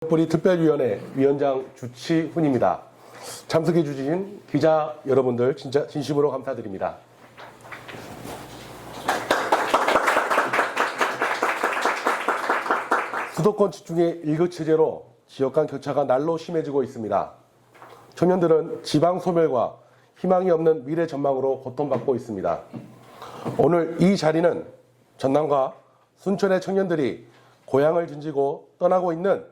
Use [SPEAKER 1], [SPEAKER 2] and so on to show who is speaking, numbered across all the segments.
[SPEAKER 1] 뿌리 특별위원회 위원장 주치훈입니다. 참석해 주신 기자 여러분들 진짜 진심으로 감사드립니다. 수도권 집중의 일거체제로 지역 간 격차가 날로 심해지고 있습니다. 청년들은 지방 소멸과 희망이 없는 미래 전망으로 고통받고 있습니다. 오늘 이 자리는 전남과 순천의 청년들이 고향을 등지고 떠나고 있는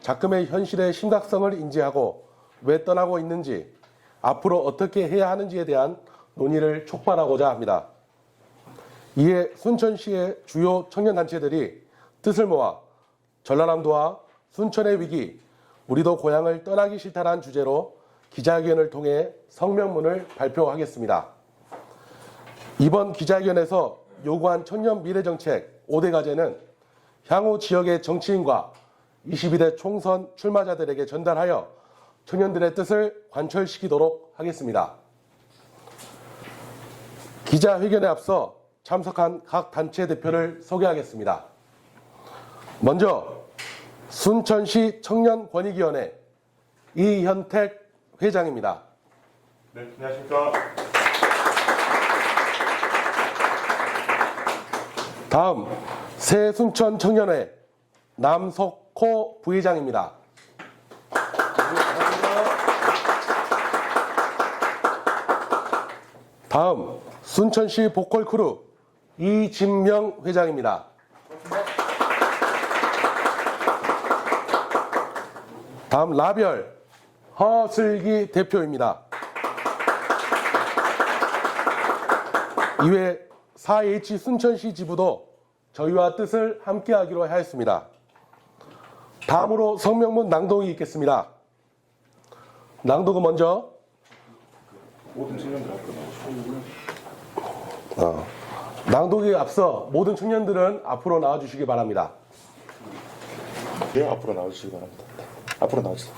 [SPEAKER 1] 작금의 현실의 심각성을 인지하고 왜 떠나고 있는지, 앞으로 어떻게 해야 하는지에 대한 논의를 촉발하고자 합니다. 이에 순천시의 주요 청년단체들이 뜻을 모아 전라남도와 순천의 위기, 우리도 고향을 떠나기 싫다란 주제로 기자회견을 통해 성명문을 발표하겠습니다. 이번 기자회견에서 요구한 청년 미래정책 5대 과제는 향후 지역의 정치인과 22대 총선 출마자들에게 전달하여 청년들의 뜻을 관철시키도록 하겠습니다. 기자회견에 앞서 참석한 각 단체 대표를 소개하겠습니다. 먼저 순천시 청년권익위원회 이현택 회장입니다.
[SPEAKER 2] 네, 안녕하십니까.
[SPEAKER 1] 다음 새순천 청년회 남석호 부회장입니다. 다음 순천시 보컬크루 이진명 회장입니다. 다음 라별 허슬기 대표입니다. 이외 4H 순천시 지부도 저희와 뜻을 함께하기로 하였습니다. 다음으로 성명문 낭독이 있겠습니다. 낭독은 먼저
[SPEAKER 2] 모든 청년들
[SPEAKER 1] 낭독에 앞서 모든 청년들은 앞으로 나와주시기 바랍니다.
[SPEAKER 2] 네, 앞으로 나와주시기 바랍니다. 앞으로 나와주세요.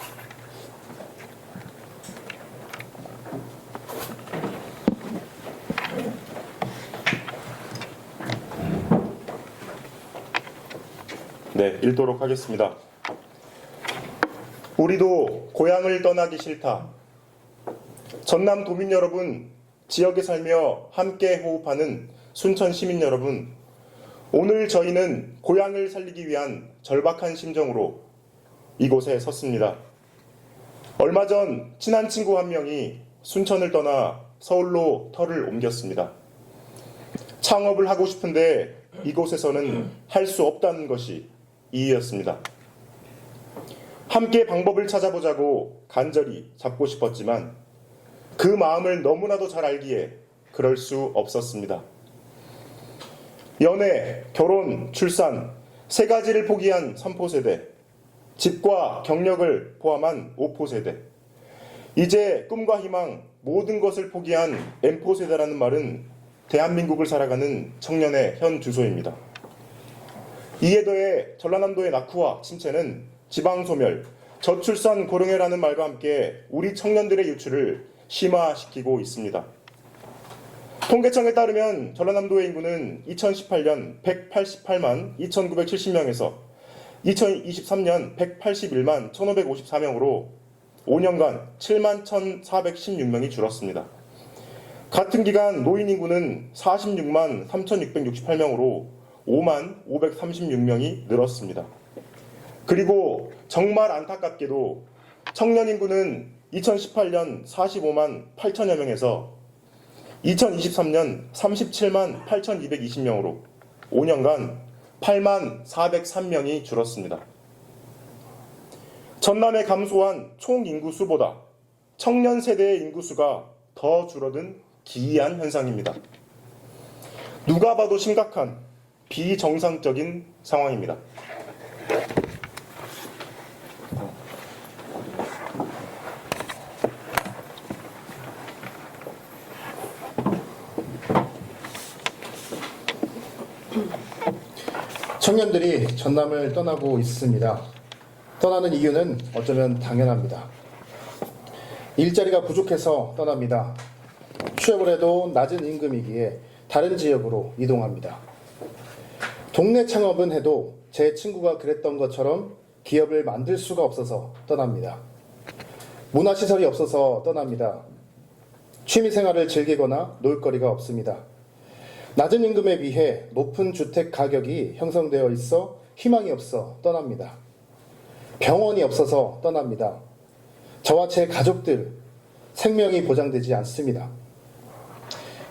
[SPEAKER 2] 네, 읽도록 하겠습니다. 우리도 고향을 떠나기 싫다. 전남 도민 여러분, 지역에 살며 함께 호흡하는 순천 시민 여러분, 오늘 저희는 고향을 살리기 위한 절박한 심정으로 이곳에 섰습니다. 얼마 전 친한 친구 한 명이 순천을 떠나 서울로 터를 옮겼습니다. 창업을 하고 싶은데 이곳에서는 할 수 없다는 것이 이유였습니다. 함께 방법을 찾아보자고 간절히 잡고 싶었지만 그 마음을 너무나도 잘 알기에 그럴 수 없었습니다. 연애, 결혼, 출산 세 가지를 포기한 3포세대, 집과 경력을 포함한 5포세대, 이제 꿈과 희망 모든 것을 포기한 M포세대라는 말은 대한민국을 살아가는 청년의 현 주소입니다. 이에 더해 전라남도의 낙후와 침체는 지방소멸, 저출산 고령화라는 말과 함께 우리 청년들의 유출을 심화시키고 있습니다. 통계청에 따르면 전라남도의 인구는 2018년 188만 2,970명에서 2023년 181만 1,554명으로 5년간 7만 1,416명이 줄었습니다. 같은 기간 노인 인구는 46만 3,668명으로 5만 536명이 늘었습니다. 그리고 정말 안타깝게도 청년 인구는 2018년 45만 8천여 명에서 2023년 37만 8,220명으로 5년간 8만 403명이 줄었습니다. 전남에 감소한 총 인구수보다 청년 세대의 인구수가 더 줄어든 기이한 현상입니다. 누가 봐도 심각한 비정상적인 상황입니다.
[SPEAKER 3] 청년들이 전남을 떠나고 있습니다. 떠나는 이유는 어쩌면 당연합니다. 일자리가 부족해서 떠납니다. 취업을 해도 낮은 임금이기에 다른 지역으로 이동합니다. 동네 창업은 해도 제 친구가 그랬던 것처럼 기업을 만들 수가 없어서 떠납니다. 문화시설이 없어서 떠납니다. 취미생활을 즐기거나 놀거리가 없습니다. 낮은 임금에 비해 높은 주택 가격이 형성되어 있어 희망이 없어 떠납니다. 병원이 없어서 떠납니다. 저와 제 가족들 생명이 보장되지 않습니다.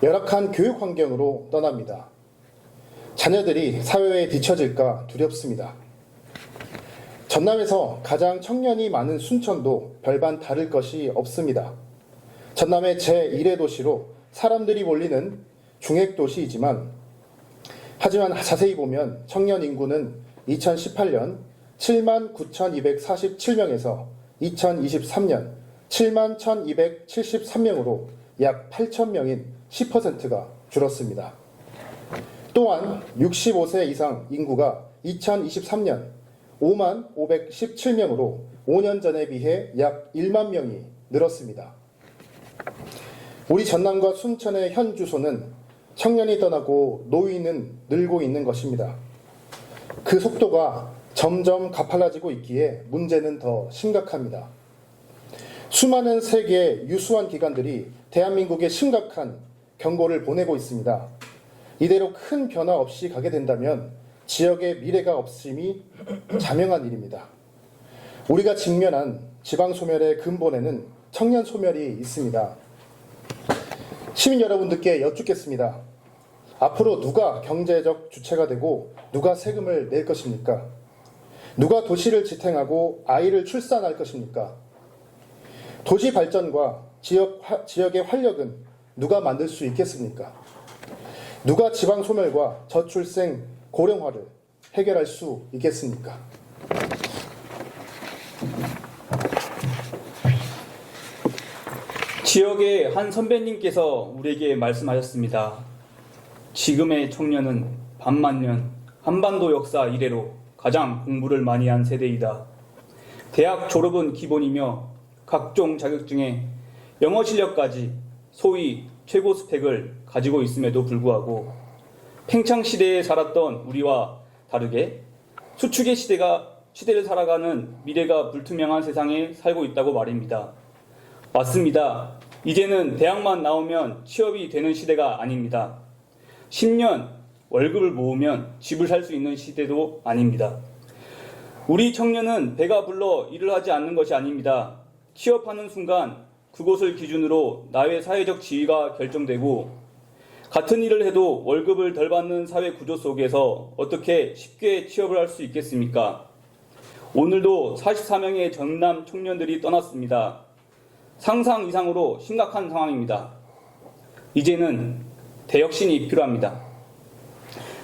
[SPEAKER 3] 열악한 교육 환경으로 떠납니다. 자녀들이 사회에 뒤처질까 두렵습니다. 전남에서 가장 청년이 많은 순천도 별반 다를 것이 없습니다. 전남의 제1의 도시로 사람들이 몰리는 중핵도시이지만 하지만 자세히 보면 청년 인구는 2018년 79,247명에서 2023년 71,273명으로 약 8,000명인 10%가 줄었습니다. 또한 65세 이상 인구가 2023년 55,517명으로 5년 전에 비해 약 1만 명이 늘었습니다. 우리 전남과 순천의 현 주소는 청년이 떠나고 노인은 늘고 있는 것입니다. 그 속도가 점점 가팔라지고 있기에 문제는 더 심각합니다. 수많은 세계 유수한 기관들이 대한민국에 심각한 경고를 보내고 있습니다. 이대로 큰 변화 없이 가게 된다면 지역의 미래가 없음이 자명한 일입니다. 우리가 직면한 지방소멸의 근본에는 청년 소멸이 있습니다. 시민 여러분들께 여쭙겠습니다. 앞으로 누가 경제적 주체가 되고 누가 세금을 낼 것입니까? 누가 도시를 지탱하고 아이를 출산할 것입니까? 도시 발전과 지역의 활력은 누가 만들 수 있겠습니까? 누가 지방 소멸과 저출생 고령화를 해결할 수 있겠습니까?
[SPEAKER 4] 지역의 한 선배님께서 우리에게 말씀하셨습니다. 지금의 청년은 반만년 한반도 역사 이래로 가장 공부를 많이 한 세대이다. 대학 졸업은 기본이며 각종 자격증에 영어 실력까지 소위 최고 스펙을 가지고 있음에도 불구하고 팽창시대에 살았던 우리와 다르게 수축의 시대를 살아가는 미래가 불투명한 세상에 살고 있다고 말입니다. 맞습니다. 이제는 대학만 나오면 취업이 되는 시대가 아닙니다. 10년 월급을 모으면 집을 살 수 있는 시대도 아닙니다. 우리 청년은 배가 불러 일을 하지 않는 것이 아닙니다. 취업하는 순간 그곳을 기준으로 나의 사회적 지위가 결정되고 같은 일을 해도 월급을 덜 받는 사회 구조 속에서 어떻게 쉽게 취업을 할 수 있겠습니까? 오늘도 44명의 전남 청년들이 떠났습니다. 상상 이상으로 심각한 상황입니다. 이제는 대혁신이 필요합니다.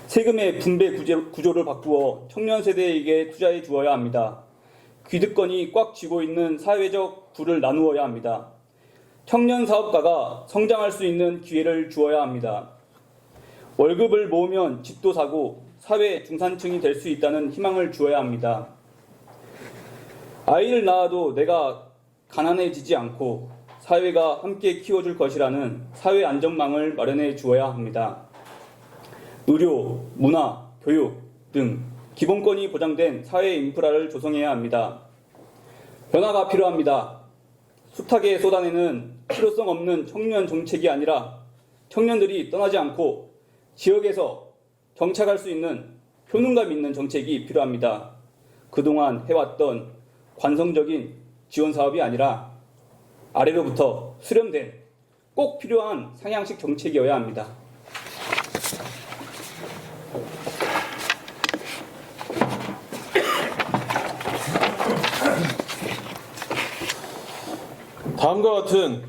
[SPEAKER 4] 세금의 분배 구조를 바꾸어 청년 세대에게 투자해 주어야 합니다. 기득권이 꽉 쥐고 있는 사회적 부를 나누어야 합니다. 청년 사업가가 성장할 수 있는 기회를 주어야 합니다. 월급을 모으면 집도 사고 사회 중산층이 될 수 있다는 희망을 주어야 합니다. 아이를 낳아도 내가 가난해지지 않고 사회가 함께 키워줄 것이라는 사회 안전망을 마련해 주어야 합니다. 의료, 문화, 교육 등 기본권이 보장된 사회 인프라를 조성해야 합니다. 변화가 필요합니다. 숱하게 쏟아내는 실효성 없는 청년 정책이 아니라 청년들이 떠나지 않고 지역에서 정착할 수 있는 효능감 있는 정책이 필요합니다. 그동안 해왔던 관성적인 지원 사업이 아니라 아래로부터 수렴된 꼭 필요한 상향식 정책이어야 합니다.
[SPEAKER 5] 다음과 같은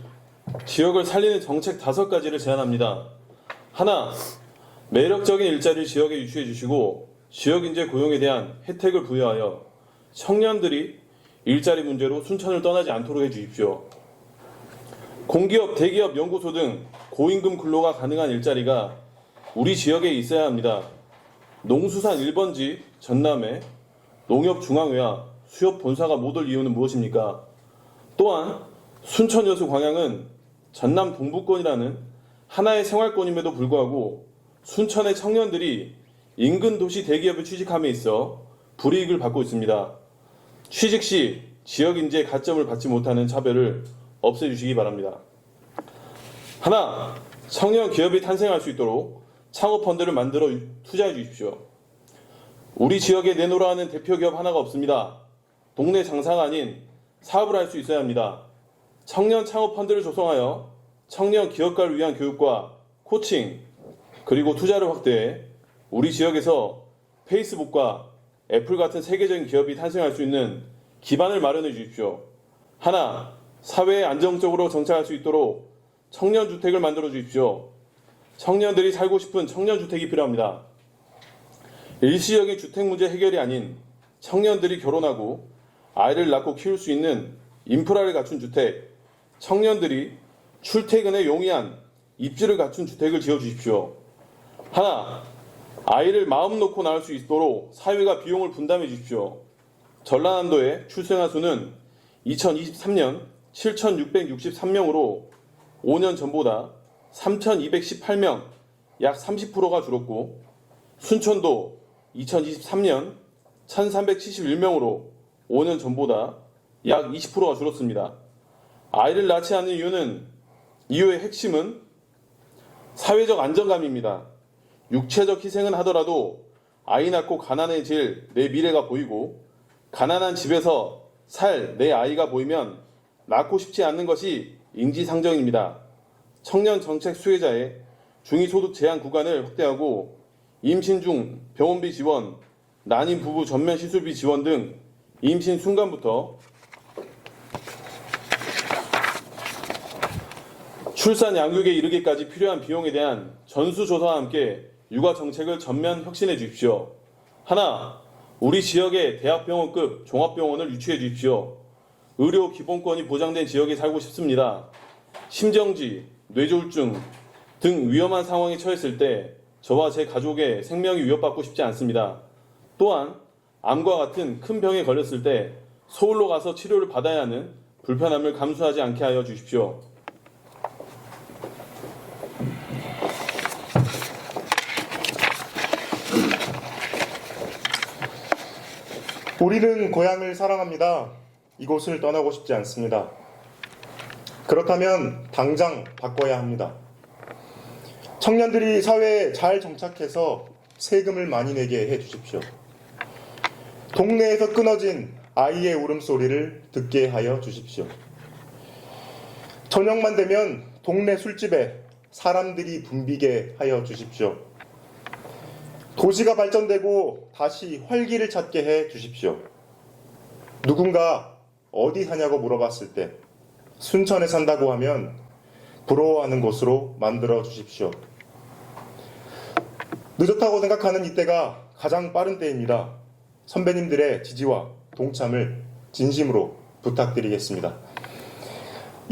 [SPEAKER 5] 지역을 살리는 정책 5가지를 제안합니다. 하나, 매력적인 일자리를 지역에 유치해 주시고 지역 인재 고용에 대한 혜택을 부여하여 청년들이 일자리 문제로 순천을 떠나지 않도록 해주십시오. 공기업, 대기업, 연구소 등 고임금 근로가 가능한 일자리가 우리 지역에 있어야 합니다. 농수산 1번지 전남에 농협중앙회와 수협본사가 못 올 이유는 무엇입니까? 또한 순천 여수 광양은 전남 동부권이라는 하나의 생활권임에도 불구하고 순천의 청년들이 인근 도시 대기업에 취직함에 있어 불이익을 받고 있습니다. 취직 시 지역 인재 가점을 받지 못하는 차별을 없애주시기 바랍니다. 하나, 청년 기업이 탄생할 수 있도록 창업 펀드를 만들어 투자해 주십시오. 우리 지역에 내놓으라 하는 대표 기업 하나가 없습니다. 동네 장사가 아닌 사업을 할 수 있어야 합니다. 청년 창업 펀드를 조성하여 청년 기업가를 위한 교육과 코칭, 그리고 투자를 확대해 우리 지역에서 페이스북과 애플 같은 세계적인 기업이 탄생할 수 있는 기반을 마련해 주십시오. 하나, 사회에 안정적으로 정착할 수 있도록 청년주택을 만들어 주십시오. 청년들이 살고 싶은 청년주택이 필요합니다. 일시적인 주택 문제 해결이 아닌 청년들이 결혼하고 아이를 낳고 키울 수 있는 인프라를 갖춘 주택, 청년들이 출퇴근에 용이한 입지를 갖춘 주택을 지어주십시오. 하나, 아이를 마음 놓고 낳을 수 있도록 사회가 비용을 분담해 주십시오. 전라남도의 출생아 수는 2023년 7,663명으로 5년 전보다 3,218명, 약 30%가 줄었고, 순천도 2023년 1,371명으로 5년 전보다 약 20%가 줄었습니다. 아이를 낳지 않는 이유의 핵심은 사회적 안정감입니다. 육체적 희생은 하더라도 아이 낳고 가난해질 내 미래가 보이고, 가난한 집에서 살 내 아이가 보이면 낳고 싶지 않는 것이 인지상정입니다. 청년 정책 수혜자의 중위소득 제한 구간을 확대하고 임신 중 병원비 지원, 난임 부부 전면 시술비 지원 등 임신 순간부터 출산 양육에 이르기까지 필요한 비용에 대한 전수조사와 함께 육아 정책을 전면 혁신해 주십시오. 하나, 우리 지역의 대학병원급 종합병원을 유치해 주십시오. 의료 기본권이 보장된 지역에 살고 싶습니다. 심정지, 뇌졸중 등 위험한 상황에 처했을 때 저와 제 가족의 생명이 위협받고 싶지 않습니다. 또한 암과 같은 큰 병에 걸렸을 때 서울로 가서 치료를 받아야 하는 불편함을 감수하지 않게 하여 주십시오.
[SPEAKER 2] 우리는 고향을 사랑합니다. 이곳을 떠나고 싶지 않습니다. 그렇다면 당장 바꿔야 합니다. 청년들이 사회에 잘 정착해서 세금을 많이 내게 해주십시오. 동네에서 끊어진 아이의 울음소리를 듣게 하여 주십시오. 저녁만 되면 동네 술집에 사람들이 붐비게 하여 주십시오. 도시가 발전되고 다시 활기를 찾게 해 주십시오. 누군가 어디 사냐고 물어봤을 때 순천에 산다고 하면 부러워하는 곳으로 만들어 주십시오. 늦었다고 생각하는 이때가 가장 빠른 때입니다. 선배님들의 지지와 동참을 진심으로 부탁드리겠습니다.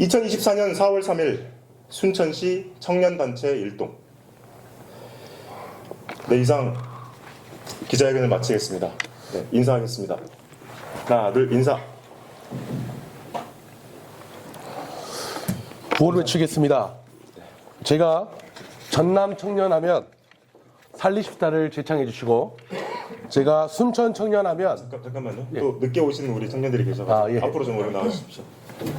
[SPEAKER 2] 2024년 4월 3일 순천시 청년단체 일동. 네, 이상 기자회견을 마치겠습니다. 네, 인사하겠습니다. 하나, 둘, 인사.
[SPEAKER 1] 구호를 외치겠습니다. 제가 전남 청년하면 살리십다를 제창해 주시고, 제가 순천 청년하면
[SPEAKER 2] 잠깐만요.
[SPEAKER 1] 예.
[SPEAKER 2] 또 늦게 오시는 우리 청년들이 계셔서
[SPEAKER 1] 예.
[SPEAKER 2] 앞으로 좀 오래 나와주십시오.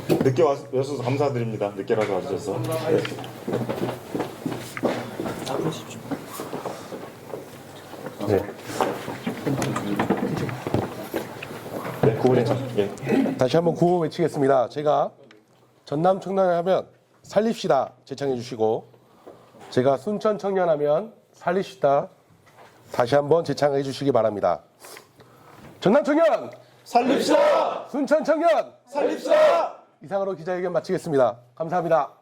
[SPEAKER 2] 늦게 와주셔서 감사드립니다. 늦게라도 와주셔서. 네.
[SPEAKER 1] 네.
[SPEAKER 2] 네, 구호를 참. 예.
[SPEAKER 1] 다시 한번 구호 외치겠습니다. 제가 전남 청년하면 살립시다 제창해 주시고, 제가 순천 청년하면 살립시다 다시 한번 제창해 주시기 바랍니다. 전남 청년
[SPEAKER 2] 살립시다!
[SPEAKER 1] 순천 청년
[SPEAKER 2] 살립시다!
[SPEAKER 1] 이상으로 기자회견 마치겠습니다. 감사합니다.